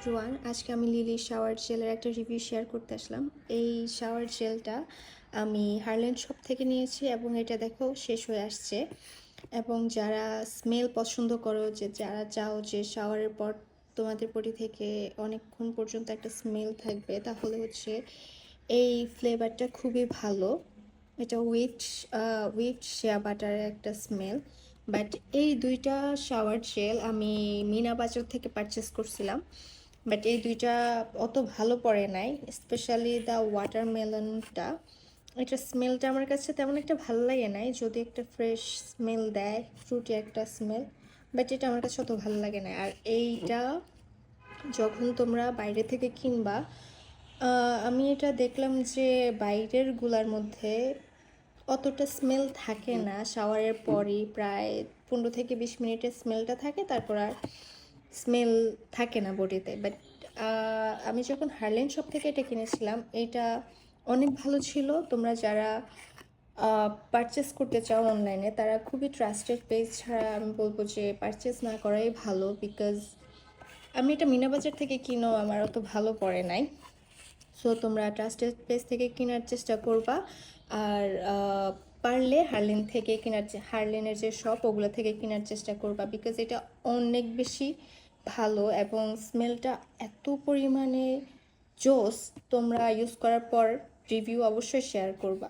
Everyone, আজকে আমি lily shower জেলের একটা রিভিউ শেয়ার করতে আসলাম। এই শাওয়ার জেলটা আমি হার্লেন শপ থেকে নিয়েছি এবং এটা দেখো শেষ হয়ে আসছে। এবং যারা স্মেল পছন্দ করো, যারা চাও যে শাওয়ারের পর তোমাদের বডি থেকে অনেকক্ষণ পর্যন্ত একটা স্মেল থাকবে, তাহলে হচ্ছে এই ফ্লেভারটা খুবই ভালো। এটা উইথ শেয়া বাটারের একটা স্মেল। বাট এই দুইটা শাওয়ার জেল আমি মিনা বাজার থেকে পারচেস করছিলাম, বাট এই দুইটা অত ভালো পড়ে নাই, স্পেশালি দ্য ওয়াটারমেলনটা। এটার স্মেলটা আমার কাছে তেমন একটা ভালো লাগে নাই, যদি একটা ফ্রেশ স্মেল দেয়, ফ্রুটি একটা স্মেল, বাট এটা আমার কাছে অত ভালো লাগে না। আর এইটা যখন তোমরা বাইরে থেকে কিনবা, আমি এটা দেখলাম যে বাইরের গুলার মধ্যে অতটা স্মেল থাকে না। শাওয়ারের পরই প্রায় 15 থেকে 20 মিনিটের স্মেলটা থাকে, তারপর আর স্মেল থাকে না বডিতে। বাট আমি যখন হার্লেন শপ থেকে এটা কিনেছিলাম, এটা অনেক ভালো ছিল। তোমরা যারা পারচেস করতে চাও অনলাইনে, তারা খুবই ট্রাস্টেড পেজ ছাড়া আমি বলবো যে পারচেস না করাই ভালো, বিকজ আমি এটা মিনা বাজার থেকে কিনেও আমার অত ভালো পড়ে নাই। সো তোমরা ট্রাস্টেড পেজ থেকে কেনার চেষ্টা করবা। আর পারলে হার্লেনের যে শপ, ওগুলো থেকে কেনার চেষ্টা করবা, বিকজ এটা অনেক বেশি ভালো এবং স্মেলটা এত পরিমাণে জোস। তোমরা ইউজ করার পর রিভিউ অবশ্যই শেয়ার করবা।